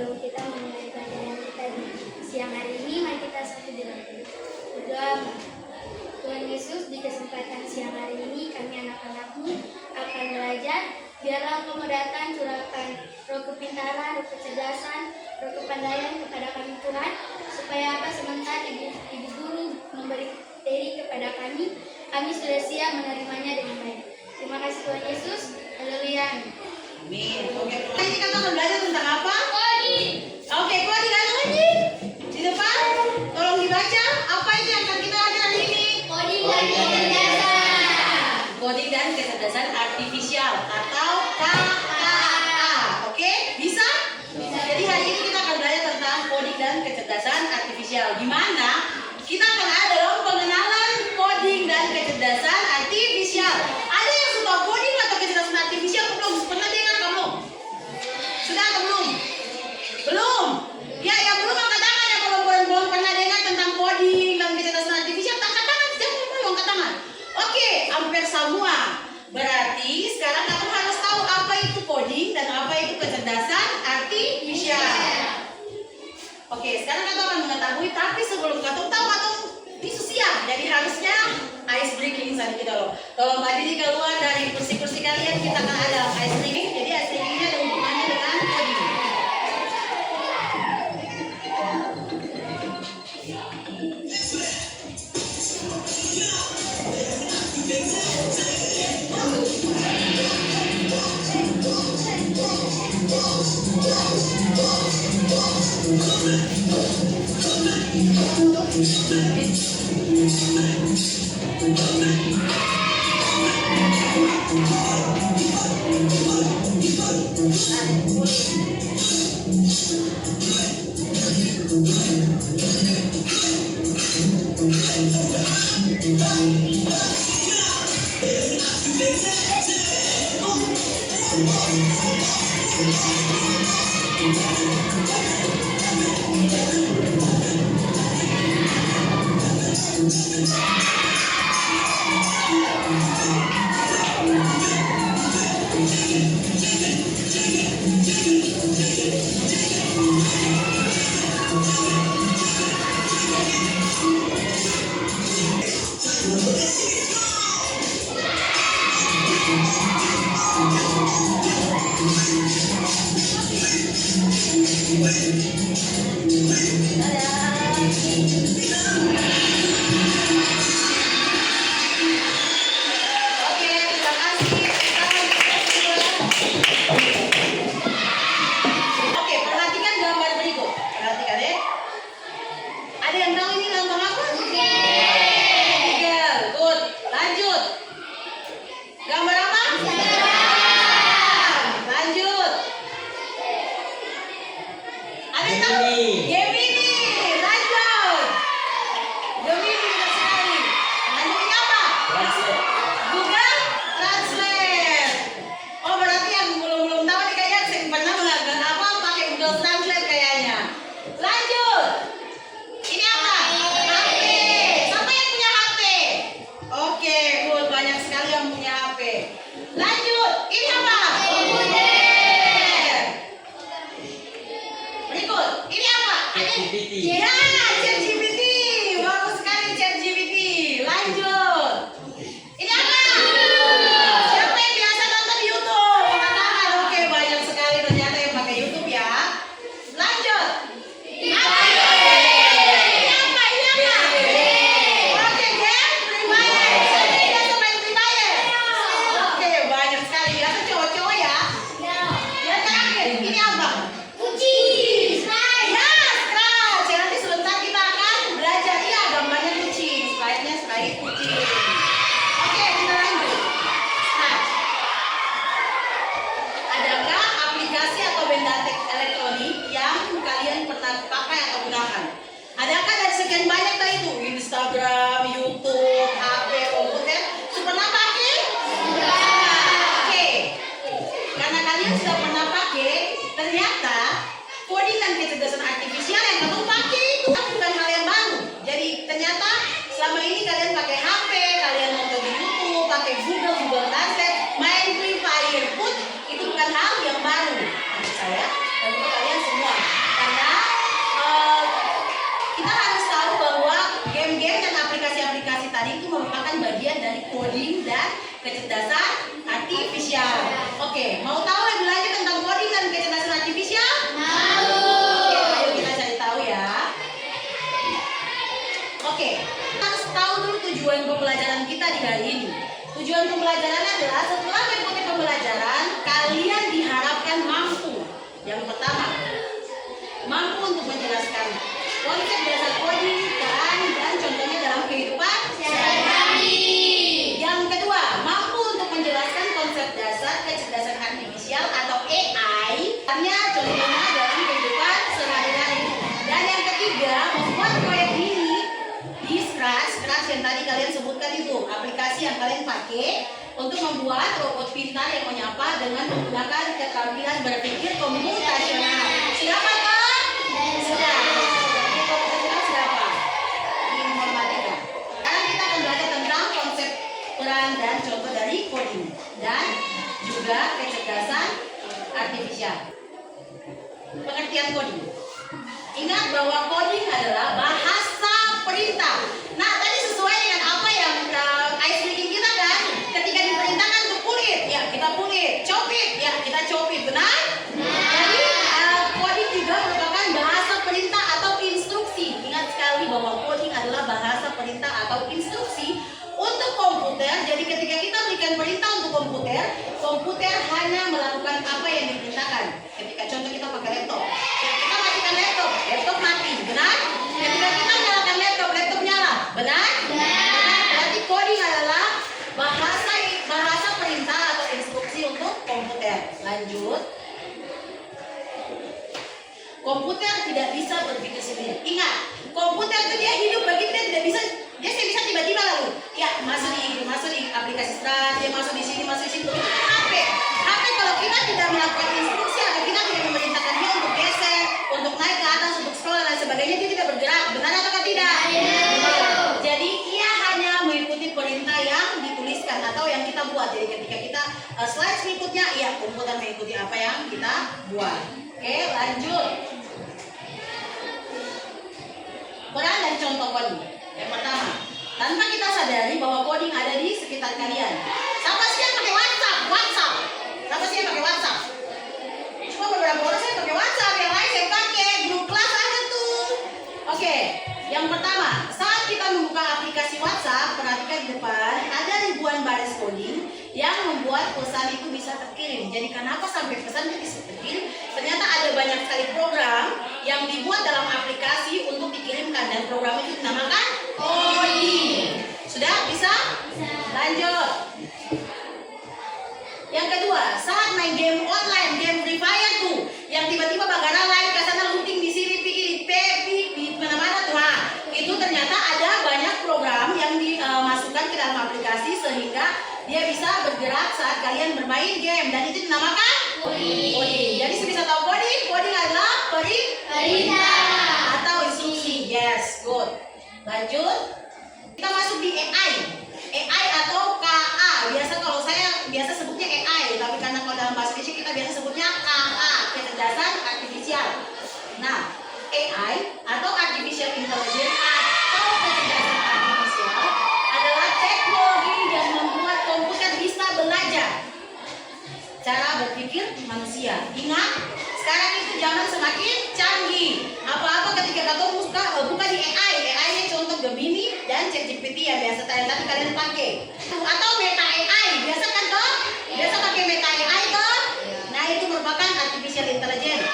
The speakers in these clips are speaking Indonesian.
sebelum kita memulai pelajaran kita di siang hari ini, mari kita satu doa. Berdoa. Tuhan Yesus, di kesempatan siang hari ini kami anak-anak-Mu akan belajar. Biarlah Engkau datang, curahkan roh kepintaran, roh kecerdasan, roh kepandaian kepada kami Tuhan, supaya apa sementara Ibu Guru memberi materi kepada kami sudah siap menerimanya dengan baik. Terima kasih Tuhan Yesus. Haleluya. Amin. Oke, ini kita akan belajar tentang apa? Coding. Oke, coding ada lagi di depan. Tolong dibaca. Apa itu yang akan kita ajar hari ini? Coding dan kecerdasan. Coding dan kecerdasan artifisial atau KKA. Oke, bisa? Bisa. Jadi hari ini kita akan belajar tentang coding dan kecerdasan artifisial. Di mana kita akan ada dalam pengenalan coding dan kecerdasan artifisial. Ada yang suka coding atau kecerdasan artifisial belum? Pernah dengar kamu? Sudah atau belum? Belum? Ya, yang belum angkat tangan. Yang belum pernah dengar tentang coding dan kecerdasan artifisial, angkat tangan. Jangan dulu angkat tangan. Oke, hampir semua. Berarti sekarang kamu harus tahu apa itu coding dan apa itu kecerdasan artifisial. Oke, sekarang kamu akan mengetahui, tapi sebelum kamu tahu atau itu siap. Jadi harusnya ice breaking saat kita loh. Tolong berdiri keluar dari kursi-kursi kalian, kita akan ada ice breaking. Jadi ice breaking ada hubungannya dengan coding. kecerdasan artifisial. Oke, mau tahu lebih lanjut tentang coding dan kecerdasan artifisial? Mau. Oke, ayo kita cari tahu ya. Oke, kita harus tahu dulu tujuan pembelajaran kita di hari ini. Tujuan pembelajaran adalah setelah mengikuti pembelajaran, kalian diharapkan mampu. Yang pertama, mampu untuk menjelaskan konsep dasar coding dan contohnya dalam kehidupan Sehari-hari. Yang kedua, mampu untuk menjelaskan konsep dasar kecerdasan artifisial atau AI, contohnya dalam kehidupan sehari-hari. Dan yang ketiga, membuat proyek ini di Scratch yang tadi kalian sebutkan itu, aplikasi yang kalian pakai untuk membuat robot pintar yang menyapa dengan menggunakan keterampilan berpikir komputasional. Siapa kak? Sudah. Oke, komputasional siapa? Informatika. Sekarang kita akan belajar tentang konsep peran dan contoh dari coding dan juga kecerdasan artifisial. Pengertian coding. Ingat bahwa coding adalah bahasa perintah. Nah, tadi sesuai dengan apa yang ice breaking kita kan? Ketika diperintahkan untuk pulit, ya kita pulit. Copit, ya kita copit. Benar? Jadi coding juga merupakan bahasa perintah atau instruksi. Ingat sekali bahwa coding adalah bahasa perintah atau instruksi untuk komputer. Jadi ketika kita berikan perintah untuk komputer, komputer hanya melakukan apa yang diperintahkan. Ketika contoh kita pakai laptop, ya kita matikan laptop, laptop mati. Benar? Ketika kita nyalakan laptop, laptop nyala. Benar? Benar. Berarti coding adalah bahasa perintah atau instruksi untuk komputer. Lanjut. Komputer tidak bisa berpikir sendiri. Ingat, komputer itu dia hidup bagi dia tidak bisa, dia bisa tiba-tiba lalu, ya masuk di aplikasi Scratch, dia masuk di sini, masuk di situ. Itu kan HP kalau kita tidak melakukan instruksi atau kita tidak memerintahkan dia untuk geser, untuk naik ke atas, untuk scroll dan sebagainya, dia tidak bergerak. Benar atau tidak? Benar. Jadi ia hanya mengikuti perintah yang dituliskan atau yang kita buat. Jadi ketika kita slide berikutnya, ya komputer mengikuti apa yang kita buat. Oke, lanjut. Peran dan contoh coding. Yang pertama, tanpa kita sadari bahwa coding ada di sekitar kalian. Siapa sih yang pakai WhatsApp? Siapa sih yang pakai WhatsApp? Cuma beberapa orang saya pakai WhatsApp, yang lain saya pakai grup kelas ada tuh. Oke, yang pertama, saat kita membuka aplikasi WhatsApp, perhatikan di depan ada ribuan baris coding yang membuat pesan itu bisa terkirim. Jadi kenapa sampai pesan itu bisa terkirim? Ternyata ada banyak sekali program yang dibuat dalam aplikasi untuk dikirimkan dan program itu dinamakan coding. Sudah bisa? Lanjut. Yang kedua, saat main game online, game Free Fire tuh, yang tiba-tiba bagara live ke sana looting di sini, di mana-mana tuh. Nah, itu ternyata ada banyak program yang dimasukkan ke dalam aplikasi sehingga dia bisa bergerak saat kalian bermain game dan itu dinamakan coding. Jadi bisa tahu coding adalah perintah atau instruksi. Yes, good. Lanjut. Kita masuk di AI atau KA. Kalau saya biasa sebutnya AI, tapi karena kalau dalam bahasa Indonesia kita biasa sebutnya KA, kecerdasan artifisial. Nah, AI atau artificial intelligence atau kecerdasan artifisial adalah teknologi yang membuat komputer bisa belajar cara berpikir manusia. Ingat, sekarang itu zaman semakin canggih. Apa-apa ketika kalian buka di AI-nya contoh Gemini dan ChatGPT yang biasa tadi kalian pakai. Atau Meta AI, biasa kan toh? Biasa pakai Meta AI toh? Nah, itu merupakan artificial intelligence.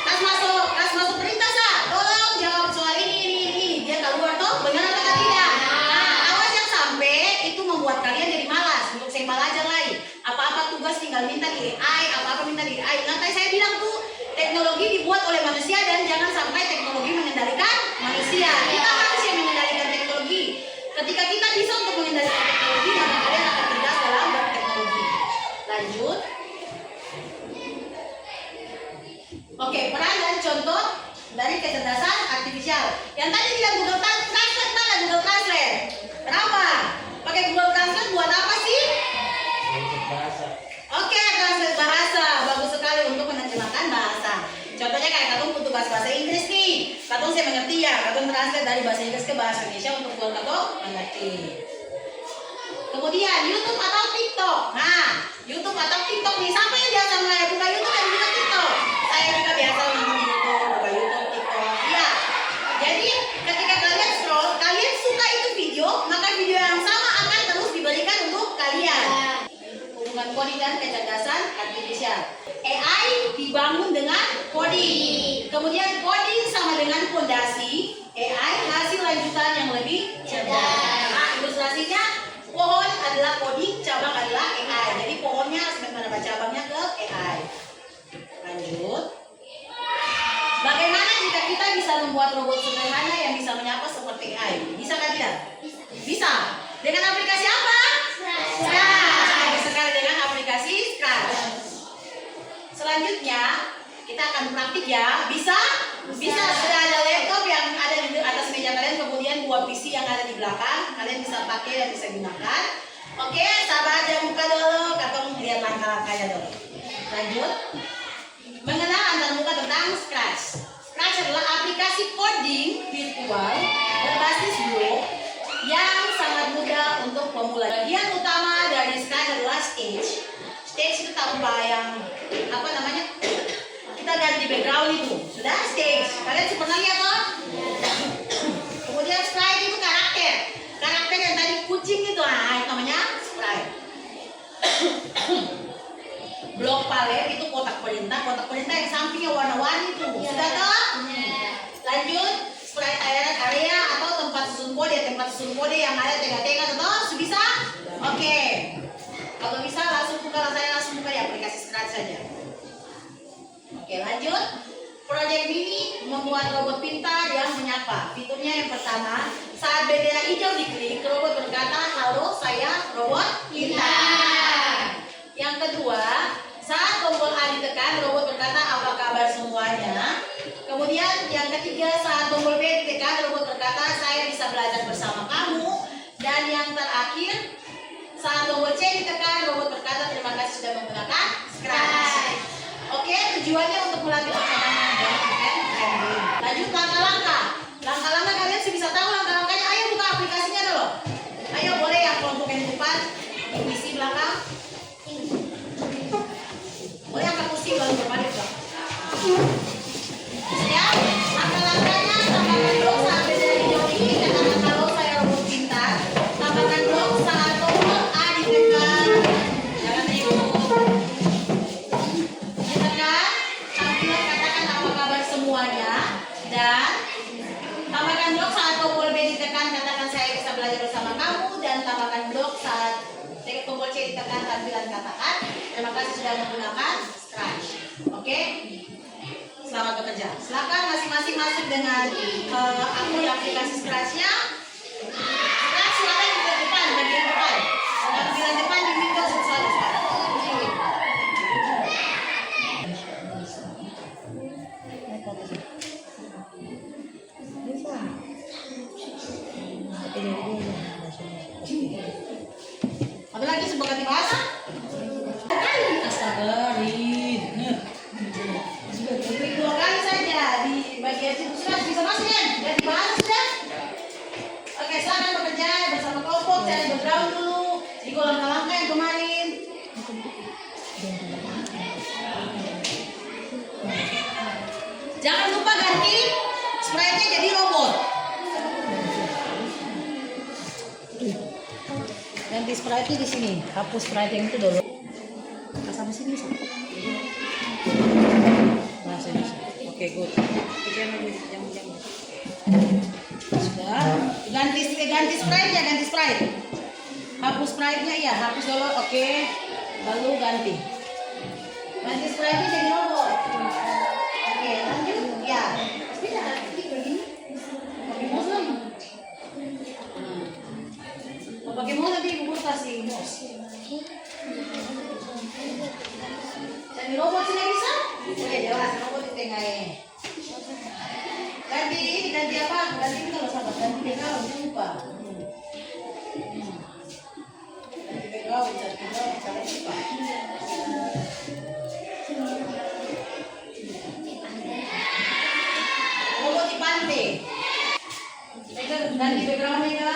Kas masuk perintah sah. Tolong jawab soal ini. Dia keluar toh? Benar atau tidak? Nah, awas yang sampai itu membuat kalian jadi malas untuk saya belajar lagi. Apa-apa tugas tinggal minta di AI, apa-apa minta di AI. Nah, tadi saya bilang tuh teknologi dibuat oleh manusia dan jangan sampai teknologi mengendalikan manusia. Kita harus yang mengendalikan teknologi. Ketika kita bisa untuk mengendalikan teknologi, maka kalian akan cerdas dalam berteknologi. Lanjut. Oke, peran dan contoh dari kecerdasan artifisial. Yang tadi tidak Google Translate, mana Google Translate? Kenapa? Pakai Google Translate buat apa sih? Oke, translate bahasa. Bagus sekali untuk menerjemahkan bahasa. Contohnya kayak Katong butuh bahasa Inggris nih. Katong saya mengerti ya. Katong translate dari bahasa Inggris ke bahasa Indonesia untuk buat Katong mengerti. Kemudian YouTube atau TikTok. TikTok. Nah, YouTube atau TikTok nih. Siapa yang biasa mulai buka YouTube dan buka TikTok? Saya juga biasa nonton YouTube, buka YouTube, TikTok. Iya. Jadi ketika kalian scroll, kalian suka itu video, maka video yang sama akan terus diberikan untuk kalian. Hubungan coding dan kecerdasan artifisial. AI dibangun dengan coding. Kemudian coding sama dengan fondasi. AI hasil lanjutan yang lebih cerdas. Nah, ilustrasinya pohon adalah coding, cabang adalah AI. Jadi pohonnya sebagaimana cabangnya ke AI. Lanjut. Bagaimana jika kita bisa membuat robot sederhana yang bisa menyapa seperti AI? Bisa kan tidak? Bisa. Dengan aplikasi apa? Scratch. Sekali dengan aplikasi Scratch. Selanjutnya kita akan praktik ya. Bisa? Bisa. Sudah ada laptop yang ada di atas meja kalian, kemudian dua PC yang ada di belakang. Kalian bisa pakai dan bisa gunakan. Oke, sahabat jangan buka dulu, kakak lihat langkah-langkahnya dulu. Lanjut. Mengenal antar muka tentang Scratch. Scratch adalah aplikasi coding virtual berbasis blok yang sangat mudah untuk pemula. Bagian utama dari Scratch adalah stage. Stage itu tanpa yang apa namanya? Kita ganti background itu. Sudah stage. Kalian pernah lihat toh? Kemudian sprite itu karakter. Karakter yang tadi kucing itu, nah itu namanya sprite. Blok palet itu kotak perintah yang sampingnya warna-warni itu. Sudah toh? Lanjut, sprite area atau tempat susun kode yang ada tengah-tengah toh? Bisa? Oke. Kalau bisa langsung buka di aplikasi Scratch saja. Oke, lanjut. Proyek Mini membuat robot pintar yang menyapa. Fiturnya yang pertama, saat bendera hijau diklik, robot berkata, "Halo, saya robot pintar." Yang kedua, saat tombol A ditekan, robot berkata, "Apa kabar semuanya?" Kemudian yang ketiga, saat tombol B ditekan, robot berkata, "Saya bisa belajar bersama kamu." Dan yang terakhir, saat tombol C ditekan, robot berkata, "Terima kasih sudah menggunakan Scratch." Oke, tujuannya untuk melatih percakapan dan handling. Lanjut langkah-langkah. Langkah-langkah kalian sih bisa tahu langkah-langkahnya. Ayo buka aplikasinya dulu. Ayo boleh yang kelompok yang di depan, di PC belakang. Boleh angkat kursi lalu berbalik dong. Siap? Langkah-langkahnya tambahkan blok saat bendera hijau ini. Katakan kalau saya robot pintar. Tambahkan blok saat tombol A ditekan. Jangan ribut. Ditekan. Tampilan katakan apa kabar semuanya. Dan tambahkan blok saat tombol B ditekan. Katakan saya bisa belajar bersama kamu. Dan tambahkan blok saat tombol C ditekan. Tampilan katakan terima kasih sudah menggunakan Scratch. Oke? Selamat bekerja. Silakan masing-masing masuk dengan akun aplikasi Scratch-nya. Scratch silakan di depan, bagian depan. Bagian depan di Windows selalu sekarang. Ada lagi sebagai ganti bahasa? Astaga, klik 2 kali saja di bagian situ. Sudah bisa masuk kan? Ganti bahasa sudah? Oke, silakan bekerja bersama kelompok. Cari background dulu. Ikut langkah-langkah yang kemarin. Jangan lupa ganti sprite-nya jadi robot. Ganti sprite di sini. Hapus sprite yang itu dulu. Sampai sini bisa. Nah, sini. Oke, good. Jangan. Sudah. Ganti sprite-nya, ganti sprite. Hapus sprite-nya ya, hapus dulu. Oke. Lalu ganti. Ganti sprite-nya jadi robot. Oke, lanjut. Ya. Bisa klik begini. Pakai mouse lagi. Pakai mouse nanti ibu kasih mouse. Jadi robot sudah bisa? Oke, jelas robot di tengah ini. Ganti apa? Ganti itu kalau sahabat, ganti background, jangan lupa. Ganti background, jangan lupa. Robot di pantai. Ganti background-nya ya.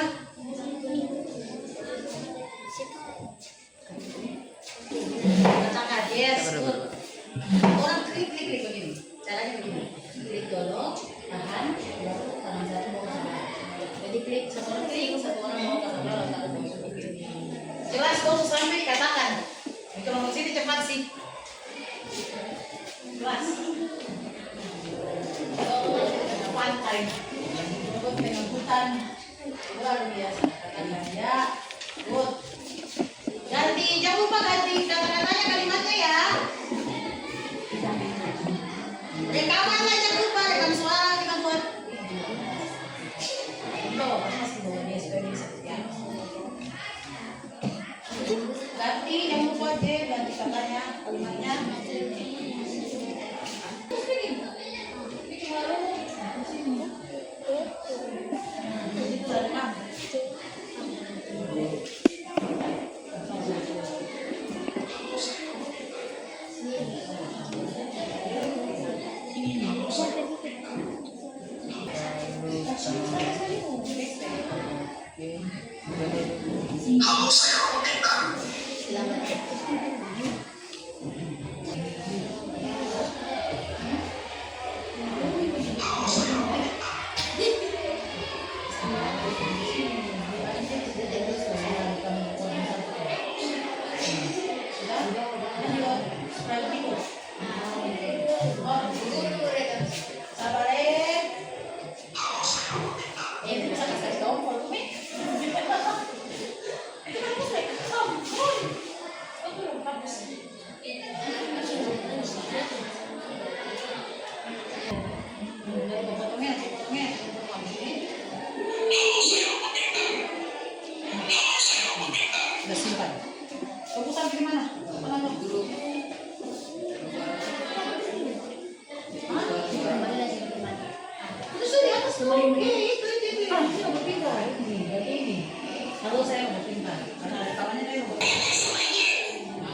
pantai. Robot dengan hutan. Luar biasa. Katakan ya. Good. Ganti, jangan lupa ganti kata-katanya kalimatnya ya. Rekamannya jangan lupa, rekam suara kita buat. Tuh, masih bawa dia supaya bisa ya. Ganti, jangan lupa deh, ganti katanya, kalimatnya. Halo, saya Romo Pintar. Halo, saya Romo Pintar. Halo, saya Romo Pintar. Udah simpan. Kamu sampai di mana? Mana dulu? Itu di atas tuh. Itu. Ah, ini robot pintar. Ini. Halo, saya robot pintar. Karena ada kawannya saya robot pintar.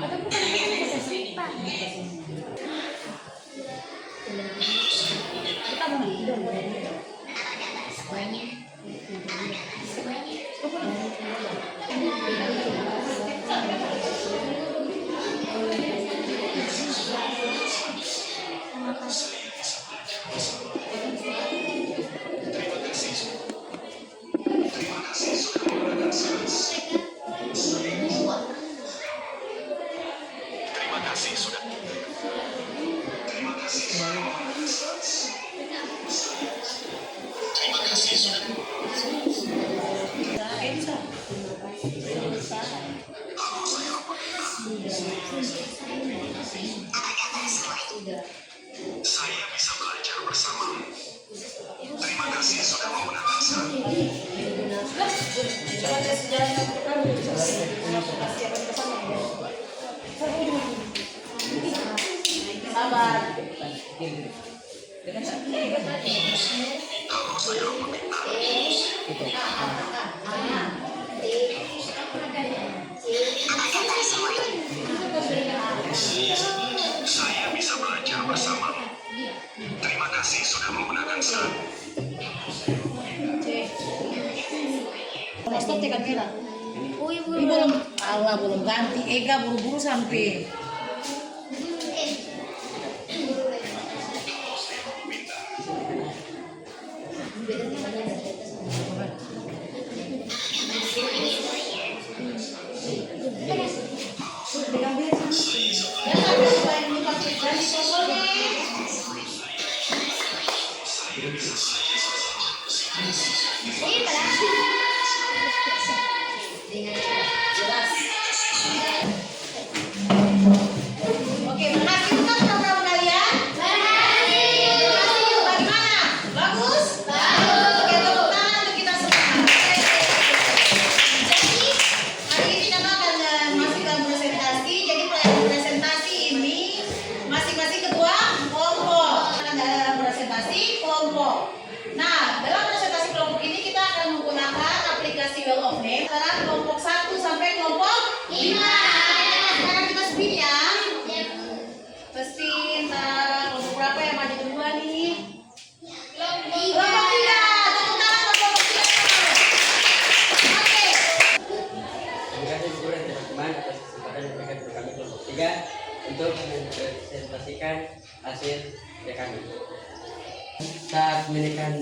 Atau bukan kita simpan. Kita mau tidur. Terima kasih sudah menggunakan sans. Terima kasih sudah. Terima kasih sudah menggunakan sans. Terima kasih sudah. Halo, saya Romo Pintar. Saya bisa belajar bersamamu. Terima kasih sudah menggunakan sans. Sabar. Halo, saya Romo Pintar. Saya bisa belajar bersamamu. Terima kasih sudah menggunakan sans. Stop tekan merah. Oh, ibu. Ini belum, Allah belum ganti. Ega buru-buru sampai. Oke, makasih bukan program kalian? Makasih yuk, bagaimana? Bagus? Oke, tepuk tangan untuk kita semua. Jadi, hari ini kita akan masuk dalam presentasi. Jadi, presentasi ini masing-masing ketua kelompok. Akan dalam presentasi kelompok. Nah, dalam presentasi kelompok ini kita akan menggunakan aplikasi Well of Name antara kelompok 1 sampai kelompok 5. Sekarang kita spin ya. Spin, kelompok berapa yang maju kedua nih? Kelompok 3. Tepuk tangan buat kelompok 3. Oke. Terima kasih guru dan teman-teman atas kesempatan yang diberikan kepada kami kelompok 3 untuk mempresentasikan hasil kerja kami. Saat menekan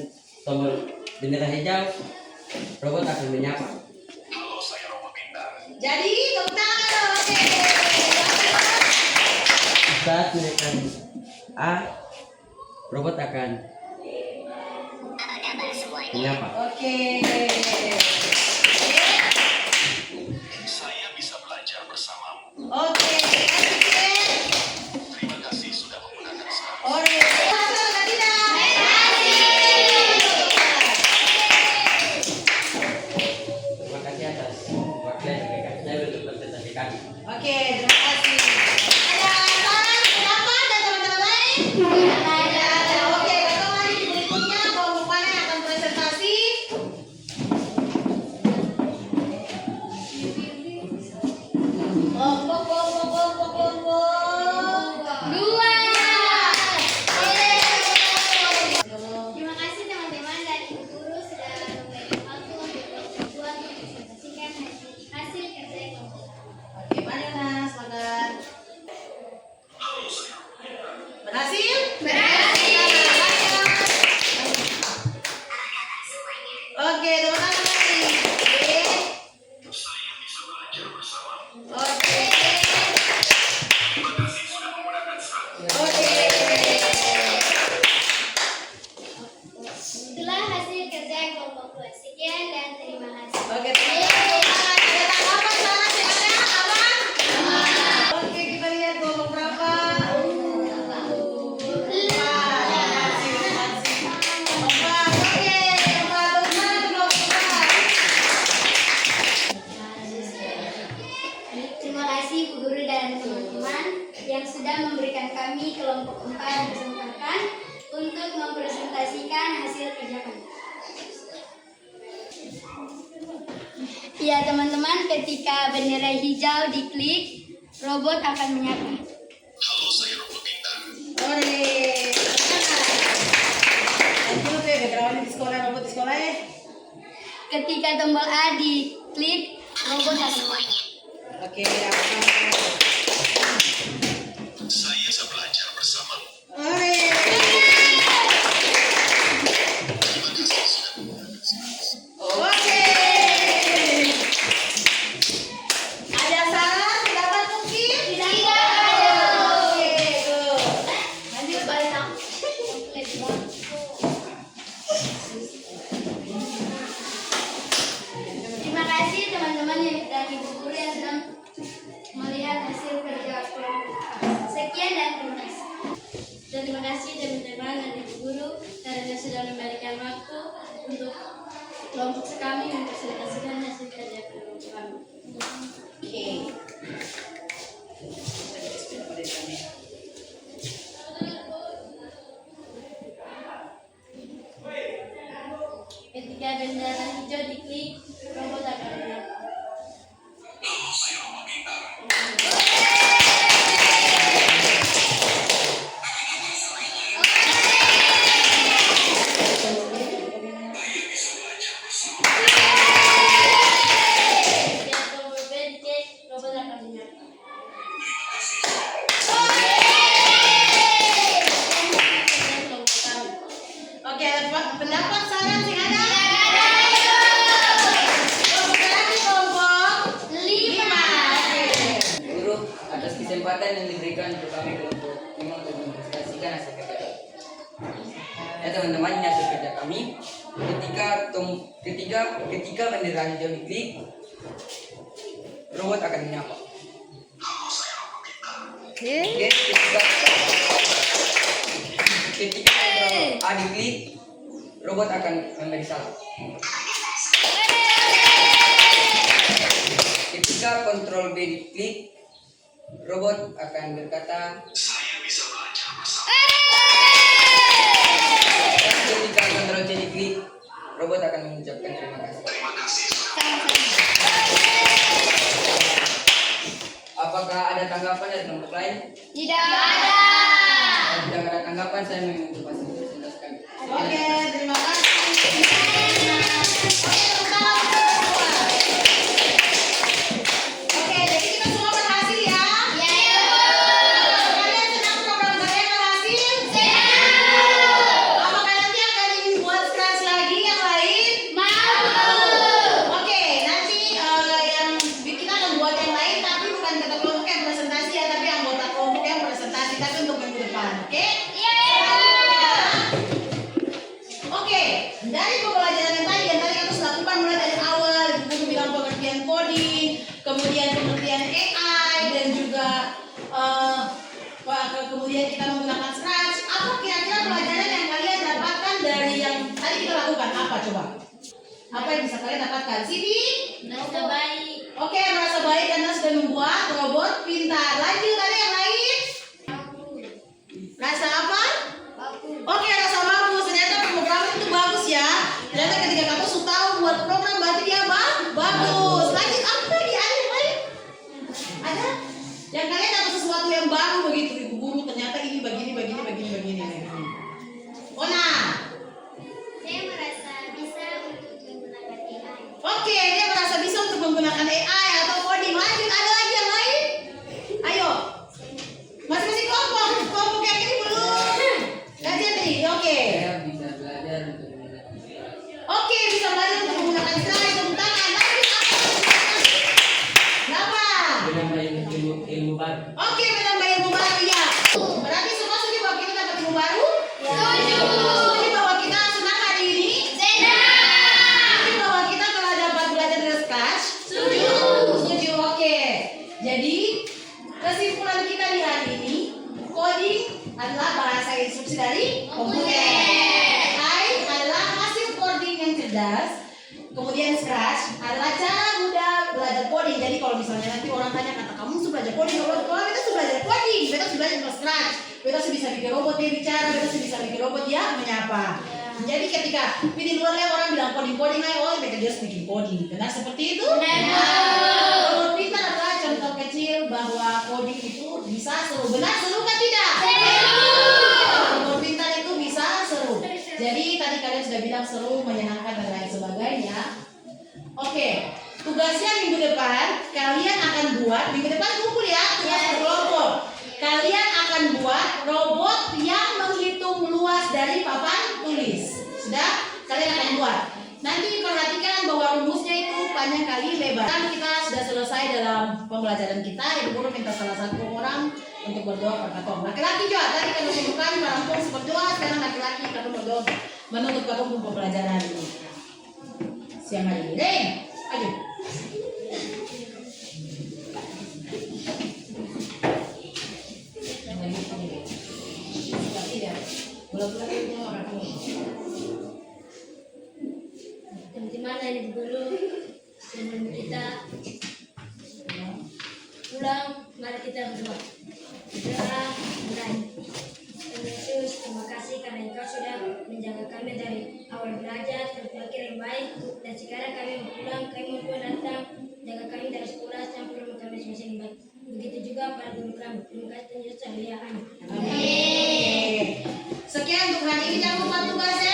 tombol bendera hijau, robot akan menyapa. Halo, saya Romo Pintar. Jadi, tepuk tangan. Oke. Saat menekan A, robot akan menyapa. Oke. Saya bisa belajar bersamamu. Oke. Terima kasih sudah menggunakan sekarang. Oke. Terima kasih atas waktu yang diberikan saya untuk presentasi kami. Oke, terima kasih. Ada saran, pendapat dan teman-teman lain? Ada. Oke, kita lanjut berikutnya. Kelompok mana yang akan presentasi? Kelompok. Dua. Terima kasih teman-teman dan ibu guru sudah memberikan waktu untuk berdua untuk presentasikan hasil kerja kelompok. Oke, mari Nas, silakan. Berhasil? Oke, teman-teman lagi. Saya bisa belajar bersamamu. Oke. Terima kasih sudah menggunakan sekarang. Oke. Itulah hasil kerja kelompok 2. Sekian dan terima kasih. Oke, teman-teman. Ada tanggapan sana silakan. Aman? Oke, kita lihat kelompok berapa. Terima kasih Bu Guru dan teman-teman yang sudah memberikan kami kelompok 4 kesempatan untuk mempresentasikan hasil kerja kami. Ya teman-teman, ketika bendera hijau diklik, robot akan menyapa. Halo, saya robot pintar. Lanjut ya, background di sekolah, robot di sekolah ya. Ketika tombol A diklik, robot akan menyapa. Oke, Saya bisa belajar bersamamu. Oke. Ada saran, pendapat mungkin? Tidak ada. Oke, tuh. Lanjut balik aku. Terima kasih teman-teman dan ibu guru yang sudah melihat hasil kerja kelompok. Sekian dan terima kasih. Dan terima kasih teman-teman dan ibu guru karena sudah memberikan waktu untuk kelompok kami mempresentasikan hasil kerja kelompok kami. Oke. Ketika bendera hijau diklik, robot akan menyapa. Halo, saya robot pintar. Saya bisa belajar bersamamu. Ketika tombol B diklik, robot akan menyapa. Terima kasih. Kelompok kami. Oke, pendapat saran sih ada? Kelompok berapa kelompok? 5. Guru, atas kesempatan yang diberikan untuk kami kelompok 5 untuk mempresentasikan hasil kerja kami. Ya teman-teman, ini hasil kerja kami. Ketika bendera hijau diklik, robot akan menyapa. Halo, saya robot pintar. Oke, ketika bendera A diklik, robot akan memberi salam. Ketika kontrol B diklik, robot akan berkata. Saya bisa belajar bersamamu. Dan ketika kontrol C diklik, robot akan mengucapkan terima kasih. Terima kasih sudah. Apakah ada tanggapan dari kelompok lain? Tidak ada. Kalau tidak ada tanggapan, saya meminta pasal presentasikan. Oke, terima kasih. Oke, tepuk tangan. Oke, jadi kita semua berhasil ya. Kalian senang program kalian berhasil? Apakah nanti akan ingin buat kelas lagi yang lain? Oke, nanti yang kita akan buat yang lain, tapi bukan ketua kelompok yang presentasi ya, tapi anggota kelompok yang presentasi, tapi untuk minggu depan. Oke? kemudian kita menggunakan scratch. Apa kira-kira pelajaran yang kalian dapatkan dari yang tadi kita lakukan? Apa coba? Apa yang bisa kalian dapatkan? Sini? Merasa baik. Oke, merasa baik karena sudah membuat robot pintar. Lanjut, ada yang lain? Rasa apa? Oke, rasa bagus. Ternyata pemrograman itu bagus ya. Ternyata ketika kamu sudah tahu buat program berarti dia bagus. Lanjut, apa lagi? Ada yang lain? Ada? Yang kalian dapat sesuatu yang baru begitu ibu guru. Ternyata ini begini. Ona. Saya merasa bisa untuk menggunakan AI. Oke, dia merasa bisa untuk menggunakan AI atau coding. Lanjut, ada lagi yang lain? Ayo. Masing-masing kelompok yang ini belum. Kajian nih, oke. Saya bisa belajar untuk menggunakan Oke, bisa belajar untuk menggunakan slide, tepuk tangan. Lanjut, apa? menambah ilmu baru. Oke, menambah ilmu baru ya. Berarti semua setuju bahwa kita dapat ilmu baru? Setuju. Setuju bahwa kita senang hari ini? Setuju bahwa kita telah dapat belajar dari scratch? Setuju, oke. Jadi, kesimpulan kita di hari ini, coding adalah bahasa instruksi dari komputer. AI adalah hasil coding yang cerdas. Kemudian scratch adalah cara mudah belajar coding. Jadi kalau misalnya nanti orang tanya kata kamu sudah belajar coding, kalau kita sudah belajar coding, kita sudah belajar dengan scratch. Kita sudah bisa bikin robot dia bicara, kita sudah bisa bikin robot dia menyapa. Jadi ketika di luar orang bilang coding lah, oh mereka dia bikin coding. Benar seperti itu? Kalau kita adalah contoh kecil bahwa coding itu bisa seru. Benar seru kan tidak? Kalau pintar itu bisa seru. Jadi tadi kalian sudah bilang seru, menyenangkan dan lain sebagainya. Oke, tugasnya minggu depan kalian akan buat, minggu depan kumpul ya, tugas berkelompok. Kalian akan buat robot yang menghitung luas dari papan tulis. Sudah? Kalian akan buat. Nanti perhatikan bahwa rumusnya itu panjang kali lebar. Kan kita sudah selesai dalam pembelajaran kita. Ibu guru minta salah satu orang untuk berdoa kepada Tuhan. Laki-laki juga tadi kan bukan perempuan berdoa, sekarang laki-laki kalau berdoa menutup untuk pembelajaran ini. Siang hari ini. Ren, ayo. Teman-teman ini guru sebelum kita pulang, mari kita berdoa. Berdoa, mulai. Tuhan Yesus, terima kasih karena Engkau sudah menjaga kami dari awal belajar sampai akhir yang baik. Dan sekarang kami mau pulang, kami mau datang, jaga kami dari sekolah sampai rumah kami selesai yang baik. Begitu juga para guru kami. Terima kasih Tuhan Yesus, haleluya, amin. Amin. Sekian untuk hari ini, jangan lupa tugasnya.